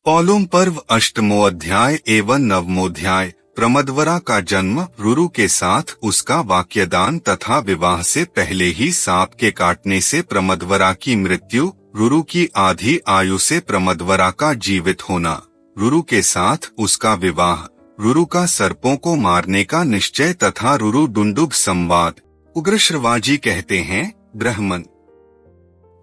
पौलुम पर्व अष्टमोध्याय एवं नवमोध्याय। प्रमदवरा का जन्म, रुरु के साथ उसका वाक्यदान तथा विवाह से पहले ही सांप के काटने से प्रमदवरा की मृत्यु, रुरु की आधी आयु से प्रमदवरा का जीवित होना, रुरु के साथ उसका विवाह, रुरु का सर्पों को मारने का निश्चय तथा रुरु डुंडुब संवाद। उग्रश्रवाजी कहते हैं, ब्राह्मण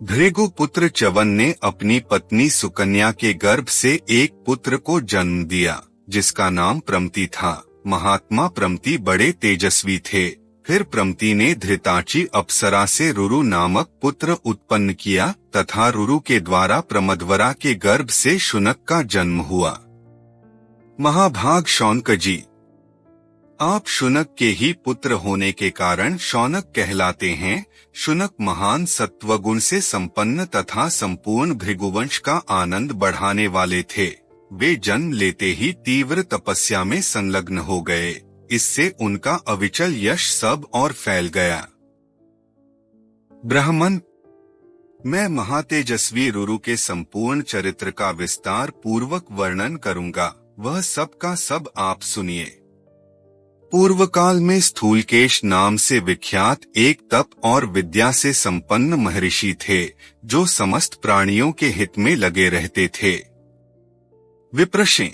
भृगु पुत्र च्यवन ने अपनी पत्नी सुकन्या के गर्भ से एक पुत्र को जन्म दिया, जिसका नाम प्रमति था। महात्मा प्रमति बड़े तेजस्वी थे। फिर प्रमति ने धृताची अप्सरा से रुरु नामक पुत्र उत्पन्न किया तथा रुरु के द्वारा प्रमदवरा के गर्भ से शुनक का जन्म हुआ। महाभाग शौनक जी, आप शुनक के ही पुत्र होने के कारण शौनक कहलाते हैं। शुनक महान सत्वगुण से संपन्न तथा संपूर्ण भृगुवंश का आनंद बढ़ाने वाले थे। वे जन्म लेते ही तीव्र तपस्या में संलग्न हो गए। इससे उनका अविचल यश सब और फैल गया। ब्राह्मण, मैं महातेजस्वी रुरु के संपूर्ण चरित्र का विस्तार पूर्वक वर्णन करूंगा, वह सब का सब आप सुनिए। पूर्व काल में स्थूलकेश नाम से विख्यात एक तप और विद्या से संपन्न महर्षि थे, जो समस्त प्राणियों के हित में लगे रहते थे। विप्रशें,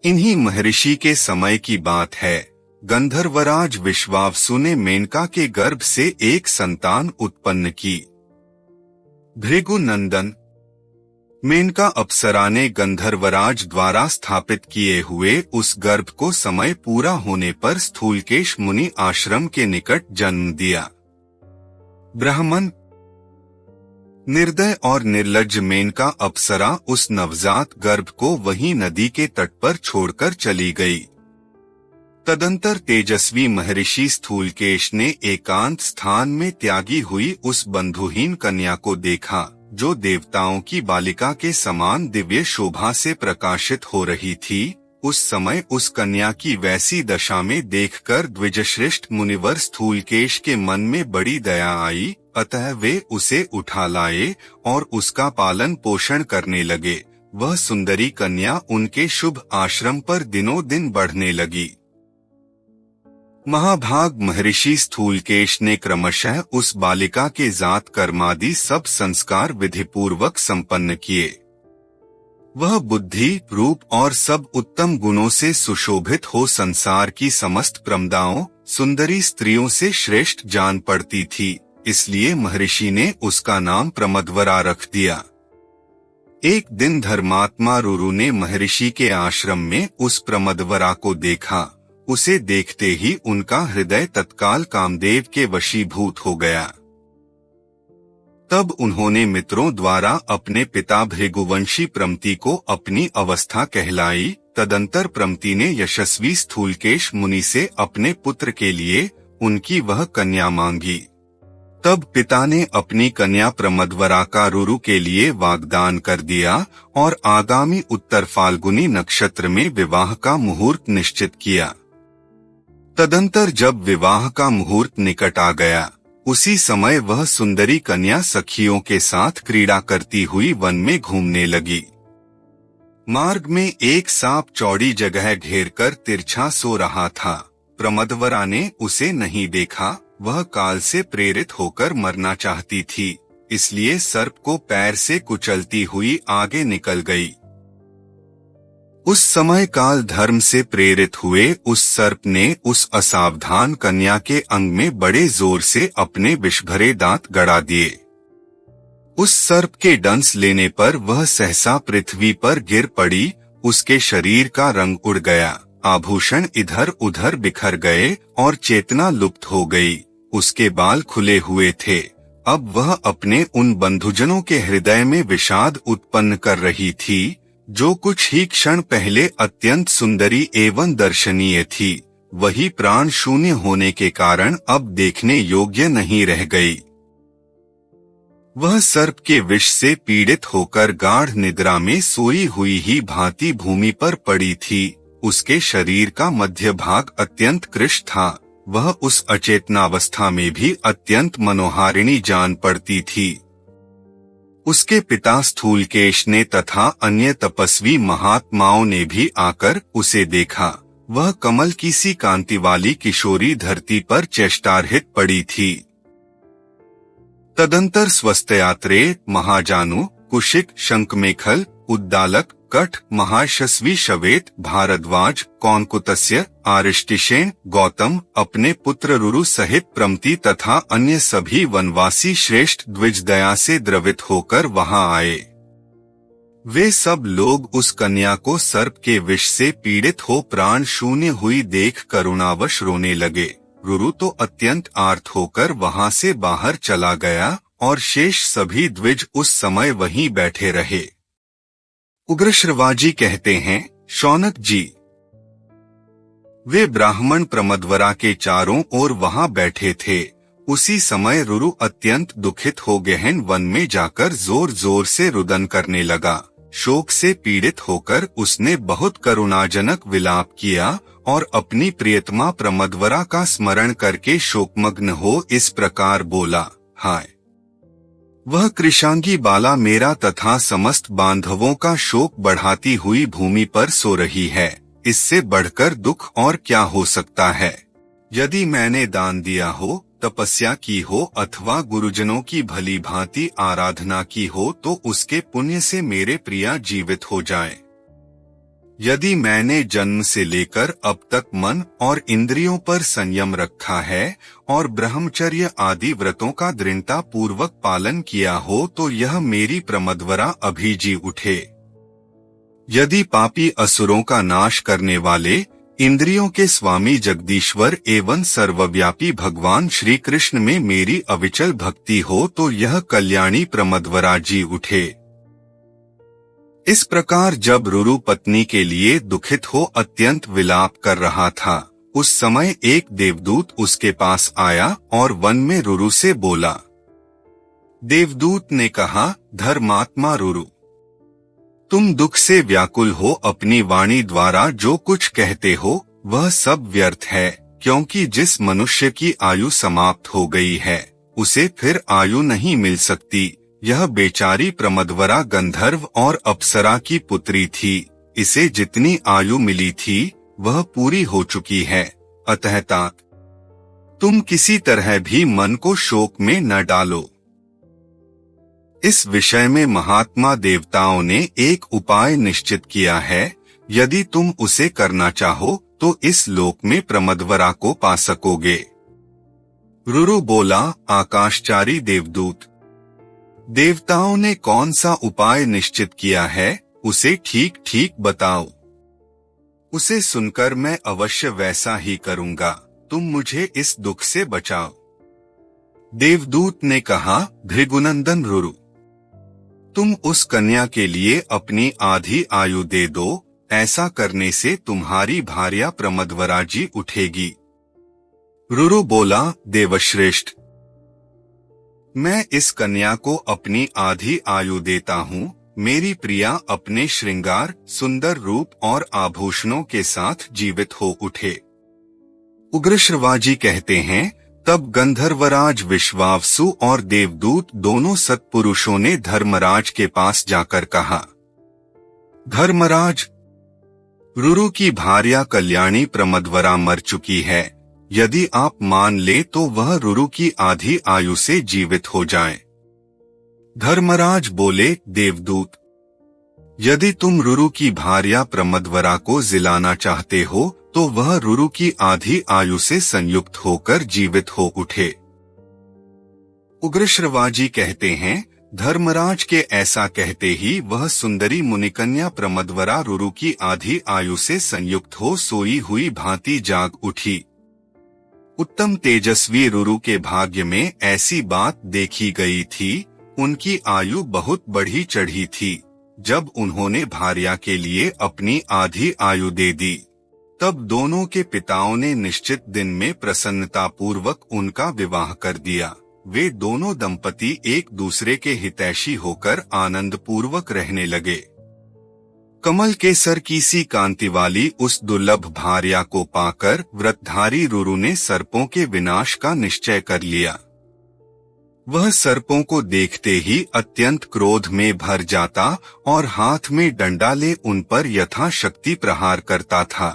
इन्हीं महर्षि के समय की बात है। गंधर्वराज विश्वावसु ने मेनका के गर्भ से एक संतान उत्पन्न की। भृगु नंदन मेनका अप्सरा ने गंधर्वराज द्वारा स्थापित किए हुए उस गर्भ को समय पूरा होने पर स्थूलकेश मुनि आश्रम के निकट जन्म दिया। ब्राह्मण, निर्दय और निर्लज्ज मेनका अप्सरा उस नवजात गर्भ को वहीं नदी के तट पर छोड़कर चली गई। तदंतर तेजस्वी महर्षि स्थूलकेश ने एकांत स्थान में त्यागी हुई उस बंधुहीन कन्या को देखा, जो देवताओं की बालिका के समान दिव्य शोभा से प्रकाशित हो रही थी। उस समय उस कन्या की वैसी दशा में देखकर द्विजश्रेष्ठ मुनिवर स्थूलकेश के मन में बड़ी दया आई, अतः वे उसे उठा लाए और उसका पालन पोषण करने लगे। वह सुंदरी कन्या उनके शुभ आश्रम पर दिनों दिन बढ़ने लगी। महाभाग महर्षि स्थूलकेश ने क्रमशः उस बालिका के जात कर्मादि सब संस्कार विधिपूर्वक संपन्न किए। वह बुद्धि, रूप और सब उत्तम गुणों से सुशोभित हो संसार की समस्त प्रमदाओं, सुंदरी स्त्रियों से श्रेष्ठ जान पड़ती थी। इसलिए महर्षि ने उसका नाम प्रमदवरा रख दिया। एक दिन धर्मात्मा रुरु ने महर्षि के आश्रम में उस प्रमदवरा को देखा। उसे देखते ही उनका हृदय तत्काल कामदेव के वशीभूत हो गया। तब उन्होंने मित्रों द्वारा अपने पिता भृगुवंशी प्रमति को अपनी अवस्था कहलाई। तदंतर प्रमति ने यशस्वी स्थूलकेश मुनि से अपने पुत्र के लिए उनकी वह कन्या मांगी। तब पिता ने अपनी कन्या प्रमदवरा का रुरु के लिए वाग्दान कर दिया और आगामी उत्तर फाल्गुनी नक्षत्र में विवाह का मुहूर्त निश्चित किया। तदंतर जब विवाह का मुहूर्त निकट आ गया, उसी समय वह सुंदरी कन्या सखियों के साथ क्रीड़ा करती हुई वन में घूमने लगी। मार्ग में एक सांप चौड़ी जगह घेरकर तिरछा सो रहा था। प्रमदवरा ने उसे नहीं देखा। वह काल से प्रेरित होकर मरना चाहती थी, इसलिए सर्प को पैर से कुचलती हुई आगे निकल गई। उस समय काल धर्म से प्रेरित हुए उस सर्प ने उस असावधान कन्या के अंग में बड़े जोर से अपने विषभरे दांत गड़ा दिए। उस सर्प के डंस लेने पर वह सहसा पृथ्वी पर गिर पड़ी। उसके शरीर का रंग उड़ गया, आभूषण इधर उधर बिखर गए और चेतना लुप्त हो गई। उसके बाल खुले हुए थे। अब वह अपने उन बंधुजनों के हृदय में विषाद उत्पन्न कर रही थी, जो कुछ ही क्षण पहले अत्यंत सुंदरी एवं दर्शनीय थी। वही प्राण शून्य होने के कारण अब देखने योग्य नहीं रह गई। वह सर्प के विष से पीड़ित होकर गाढ़ निद्रा में सोई हुई ही भांति भूमि पर पड़ी थी। उसके शरीर का मध्य भाग अत्यंत कृश था। वह उस अचेतनावस्था में भी अत्यंत मनोहारिणी जान पड़ती थी। उसके पिता स्थूलकेश ने तथा अन्य तपस्वी महात्माओं ने भी आकर उसे देखा। वह कमल की सी कांति वाली किशोरी धरती पर चेष्टारहित पड़ी थी। तदंतर स्वस्त्यात्रे, महाजानु, कुशिक, शंखमेखल, उद्दालक, कठ, महायशस्वी शवेत, भारद्वाज, कौनकुतस्य, आरिष्टिशेन, गौतम अपने पुत्र रुरु सहित प्रमति तथा अन्य सभी वनवासी श्रेष्ठ द्विज दया से द्रवित होकर वहां आए। वे सब लोग उस कन्या को सर्प के विष से पीड़ित हो प्राण शून्य हुई देख करुणावश रोने लगे। रुरु तो अत्यंत आर्त होकर वहां से बाहर चला गया और शेष सभी द्विज उस समय वहीं बैठे रहे। उग्रश्रवाजी कहते हैं, शौनक जी, वे ब्राह्मण प्रमदवरा के चारों ओर वहां बैठे थे। उसी समय रुरु अत्यंत दुखित हो गहन वन में जाकर जोर जोर से रुदन करने लगा। शोक से पीड़ित होकर उसने बहुत करुणाजनक विलाप किया और अपनी प्रियतमा प्रमदवरा का स्मरण करके शोकमग्न हो इस प्रकार बोला, हाय, वह कृशांगी बाला मेरा तथा समस्त बांधवों का शोक बढ़ाती हुई भूमि पर सो रही है। इससे बढ़कर दुख और क्या हो सकता है। यदि मैंने दान दिया हो, तपस्या की हो अथवा गुरुजनों की भली भांति आराधना की हो तो उसके पुण्य से मेरे प्रिया जीवित हो जाए। यदि मैंने जन्म से लेकर अब तक मन और इंद्रियों पर संयम रखा है और ब्रह्मचर्य आदि व्रतों का दृढ़ता पूर्वक पालन किया हो तो यह मेरी प्रमदवरा अभी जी उठे। यदि पापी असुरों का नाश करने वाले, इंद्रियों के स्वामी जगदीश्वर एवं सर्वव्यापी भगवान श्री कृष्ण में मेरी अविचल भक्ति हो तो यह कल्याणी प्रमदवरा जी उठे। इस प्रकार जब रुरु पत्नी के लिए दुखित हो अत्यंत विलाप कर रहा था, उस समय एक देवदूत उसके पास आया और वन में रुरु से बोला। देवदूत ने कहा, धर्मात्मा रुरु, तुम दुख से व्याकुल हो, अपनी वाणी द्वारा जो कुछ कहते हो वह सब व्यर्थ है, क्योंकि जिस मनुष्य की आयु समाप्त हो गई है उसे फिर आयु नहीं मिल सकती। यह बेचारी प्रमदवरा गंधर्व और अप्सरा की पुत्री थी। इसे जितनी आयु मिली थी वह पूरी हो चुकी है। अतः तात, तुम किसी तरह भी मन को शोक में न डालो। इस विषय में महात्मा देवताओं ने एक उपाय निश्चित किया है। यदि तुम उसे करना चाहो तो इस लोक में प्रमदवरा को पा सकोगे। रुरु बोला, आकाशचारी देवदूत, देवताओं ने कौन सा उपाय निश्चित किया है उसे ठीक ठीक बताओ। उसे सुनकर मैं अवश्य वैसा ही करूंगा। तुम मुझे इस दुख से बचाओ। देवदूत ने कहा, भृगुनंदन रुरु, तुम उस कन्या के लिए अपनी आधी आयु दे दो। ऐसा करने से तुम्हारी भार्या प्रमदवरा जी उठेगी। रुरु बोला, देवश्रेष्ठ, मैं इस कन्या को अपनी आधी आयु देता हूँ। मेरी प्रिया अपने श्रृंगार, सुंदर रूप और आभूषणों के साथ जीवित हो उठे। उग्रश्रवाजी कहते हैं, तब गंधर्वराज विश्वावसु और देवदूत दोनों सत्पुरुषों ने धर्मराज के पास जाकर कहा, धर्मराज, रुरु की भार्या कल्याणी प्रमदवरा मर चुकी है। यदि आप मान ले तो वह रुरु की आधी आयु से जीवित हो जाए। धर्मराज बोले, देवदूत, यदि तुम रुरु की भार्या प्रमदवरा को जिलाना चाहते हो तो वह रुरु की आधी आयु से संयुक्त होकर जीवित हो उठे। उग्रश्रवाजी कहते हैं, धर्मराज के ऐसा कहते ही वह सुंदरी मुनिकन्या प्रमदवरा रुरु की आधी आयु से संयुक्त हो सोई हुई भांति जाग उठी। उत्तम तेजस्वी रुरु के भाग्य में ऐसी बात देखी गई थी। उनकी आयु बहुत बढ़ी चढ़ी थी। जब उन्होंने भार्या के लिए अपनी आधी आयु दे दी, तब दोनों के पिताओं ने निश्चित दिन में प्रसन्नतापूर्वक उनका विवाह कर दिया। वे दोनों दंपति एक दूसरे के हितैषी होकर आनंद पूर्वक रहने लगे। कमल के सर की सी कांति वाली उस दुर्लभ भार्या को पाकर व्रतधारी रुरु ने सर्पों के विनाश का निश्चय कर लिया। वह सर्पों को देखते ही अत्यंत क्रोध में भर जाता और हाथ में डंडा ले उन पर यथाशक्ति प्रहार करता था।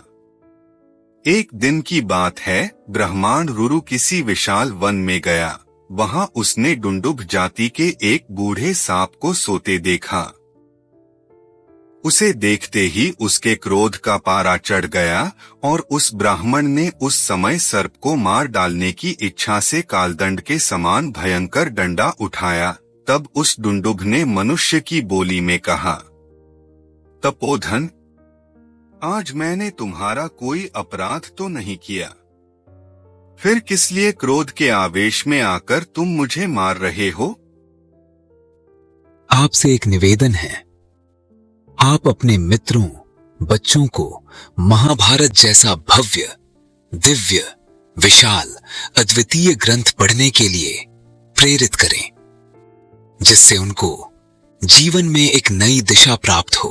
एक दिन की बात है, ब्रह्मांड रुरु किसी विशाल वन में गया। वहां उसने डुंडुभ जाति के एक बूढ़े सांप को सोते देखा। उसे देखते ही उसके क्रोध का पारा चढ़ गया और उस ब्राह्मण ने उस समय सर्प को मार डालने की इच्छा से कालदंड के समान भयंकर डंडा उठाया। तब उस डुंडुभ ने मनुष्य की बोली में कहा, तपोधन, आज मैंने तुम्हारा कोई अपराध तो नहीं किया, फिर किस लिए क्रोध के आवेश में आकर तुम मुझे मार रहे हो? आपसे एक निवेदन है, आप अपने मित्रों, बच्चों को महाभारत जैसा भव्य, दिव्य, विशाल, अद्वितीय ग्रंथ पढ़ने के लिए प्रेरित करें, जिससे उनको जीवन में एक नई दिशा प्राप्त हो।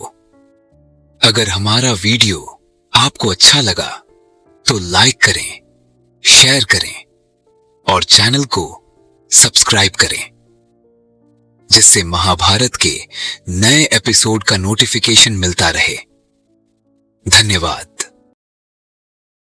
अगर हमारा वीडियो आपको अच्छा लगा तो लाइक करें, शेयर करें और चैनल को सब्सक्राइब करें, जिससे महाभारत के नए एपिसोड का नोटिफिकेशन मिलता रहे। धन्यवाद।